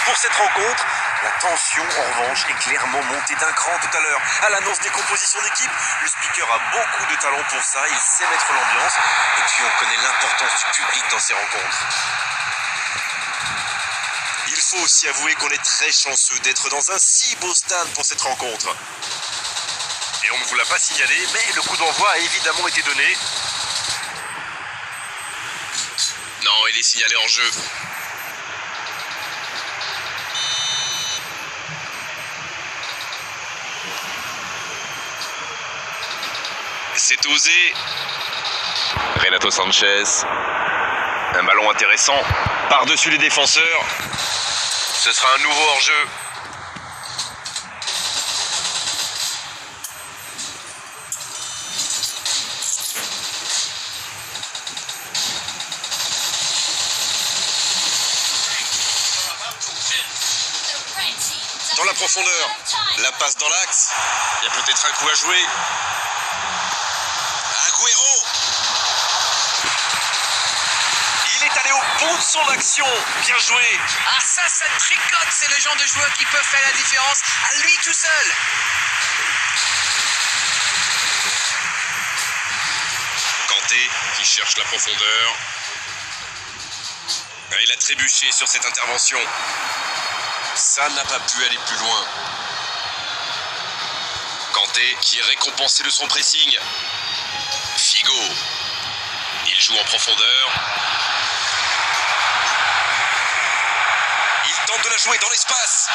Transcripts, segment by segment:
pour cette rencontre. La tension, en revanche, est clairement montée d'un cran tout à l'heure. À l'annonce des compositions d'équipe, le speaker a beaucoup de talent pour ça, il sait mettre l'ambiance. Et puis on connaît l'importance du public dans ces rencontres. Il faut aussi avouer qu'on est très chanceux d'être dans un si beau stade pour cette rencontre. Et on ne vous l'a pas signalé, mais le coup d'envoi a évidemment été donné. Non, il est signalé en jeu. C'est osé. Renato Sanchez. Un ballon intéressant. Par-dessus les défenseurs. Ce sera un nouveau hors-jeu. Dans la profondeur. La passe dans l'axe. Il y a peut-être un coup à jouer. Agüero. Il est allé au bout de son action. Bien joué. Ah ça tricote. C'est le genre de joueur qui peut faire la différence à lui tout seul. Kanté qui cherche la profondeur. Il a trébuché sur cette intervention. Ça n'a pas pu aller plus loin. Kanté qui est récompensé de son pressing. Figo. Il joue en profondeur. Il tente de la jouer dans l'espace.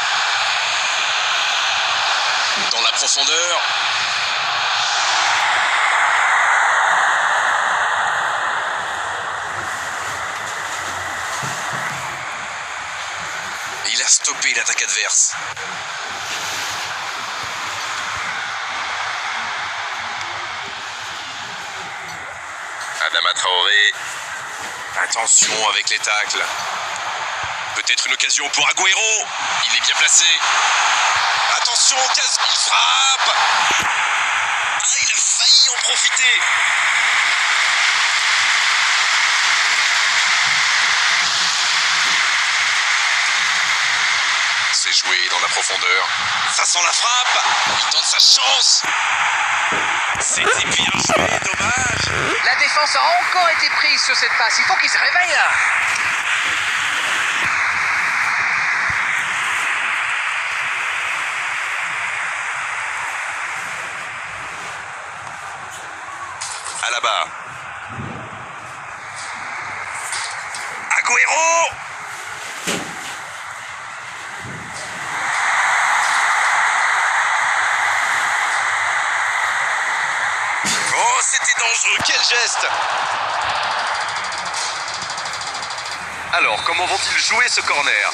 Dans la profondeur. Il a stoppé l'attaque adverse. Adama Traoré. Attention avec les tacles. Peut-être une occasion pour Agüero. Il est bien placé. Attention, occasion. Il frappe. Il a failli en profiter. C'est joué dans la profondeur. Ça sent la frappe. Il tente sa chance. C'était bien joué, dommage. La défense a encore été prise sur cette passe. Il faut qu'il se réveille là. Alaba. Agüero. Oh, c'était dangereux, quel geste! Alors, comment vont-ils jouer ce corner?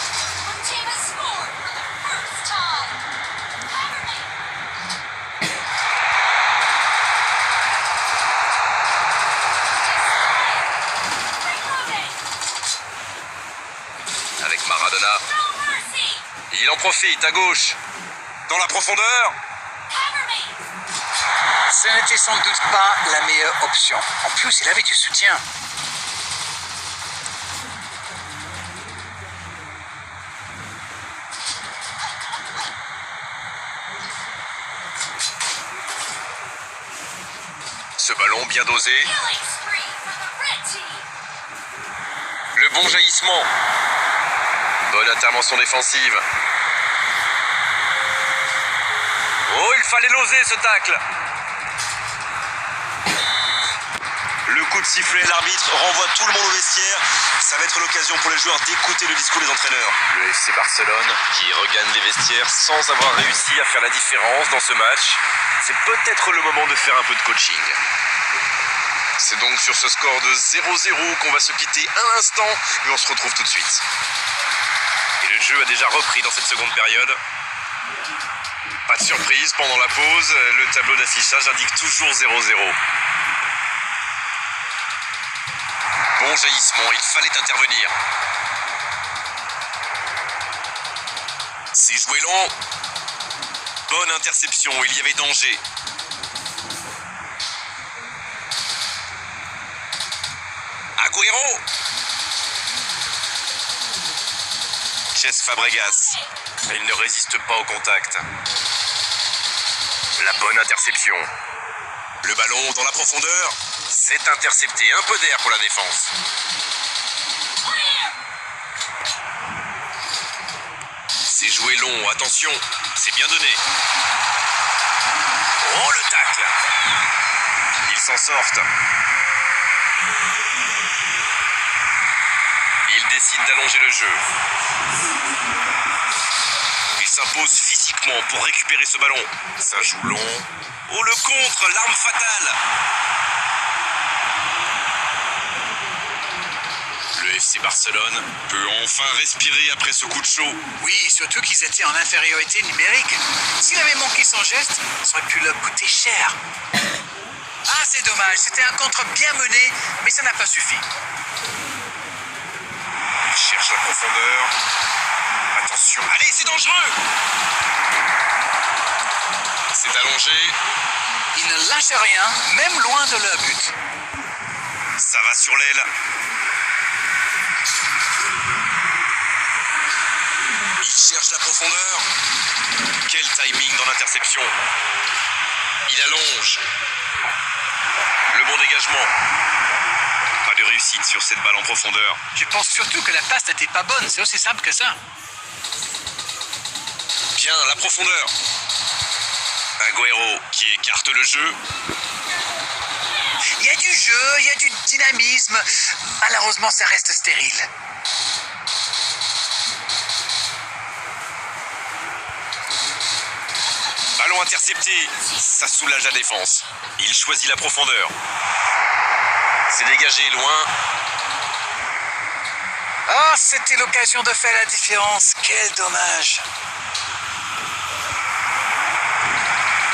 Avec Maradona. Il en profite à gauche. Dans la profondeur. Ce n'était sans doute pas la meilleure option. En plus, il avait du soutien. Ce ballon bien dosé. Le bon jaillissement. Bonne intervention défensive. Oh, il fallait l'oser ce tacle. Le coup de sifflet, l'arbitre renvoie tout le monde au vestiaire. Ça va être l'occasion pour les joueurs d'écouter le discours des entraîneurs. Le FC Barcelone qui regagne les vestiaires sans avoir réussi à faire la différence dans ce match. C'est peut-être le moment de faire un peu de coaching. C'est donc sur ce score de 0-0 qu'on va se quitter un instant, mais on se retrouve tout de suite. Et le jeu a déjà repris dans cette seconde période. Pas de surprise pendant la pause, le tableau d'affichage indique toujours 0-0. Bon jaillissement, il fallait intervenir. C'est joué long. Bonne interception, il y avait danger. Agüero Sanchez Fabregas. Mais il ne résiste pas au contact. La bonne interception. Le ballon dans la profondeur. C'est intercepté. Un peu d'air pour la défense. C'est joué long. Attention. C'est bien donné. Oh, le tacle. Ils s'en sortent. Ils décident d'allonger le jeu. Ils s'imposent physiquement pour récupérer ce ballon. Ça joue long. Oh, le contre, l'arme fatale. Le FC Barcelone peut enfin respirer après ce coup de chaud. Oui, surtout qu'ils étaient en infériorité numérique. S'il avait manqué son geste, ça aurait pu leur coûter cher. Ah, c'est dommage, c'était un contre bien mené, mais ça n'a pas suffi. Il cherche la profondeur. Attention. Allez, c'est dangereux. C'est allongé. Ils ne lâchent rien, même loin de leur but. Ça va sur l'aile. Il cherche la profondeur. Quel timing dans l'interception. Il allonge. Le bon dégagement. Pas de réussite sur cette balle en profondeur. Je pense surtout que la passe n'était pas bonne, c'est aussi simple que ça. Bien, la profondeur. Agüero qui écarte le jeu. Il y a du jeu, il y a du dynamisme. Malheureusement, ça reste stérile. Ballon intercepté. Ça soulage la défense. Il choisit la profondeur. C'est dégagé loin. Ah, c'était l'occasion de faire la différence. Quel dommage.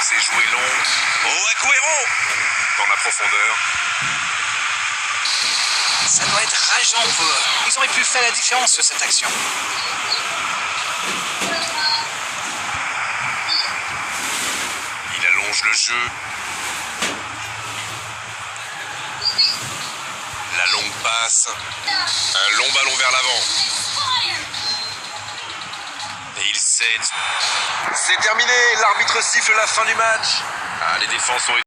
C'est joué long. Oh, Agüero dans la profondeur. Ça doit être rageant pour eux. Ils auraient pu faire la différence sur cette action. Il allonge le jeu. La longue passe. Un long ballon vers l'avant. Et il cède. C'est terminé. L'arbitre siffle la fin du match. Ah, les défenses ont été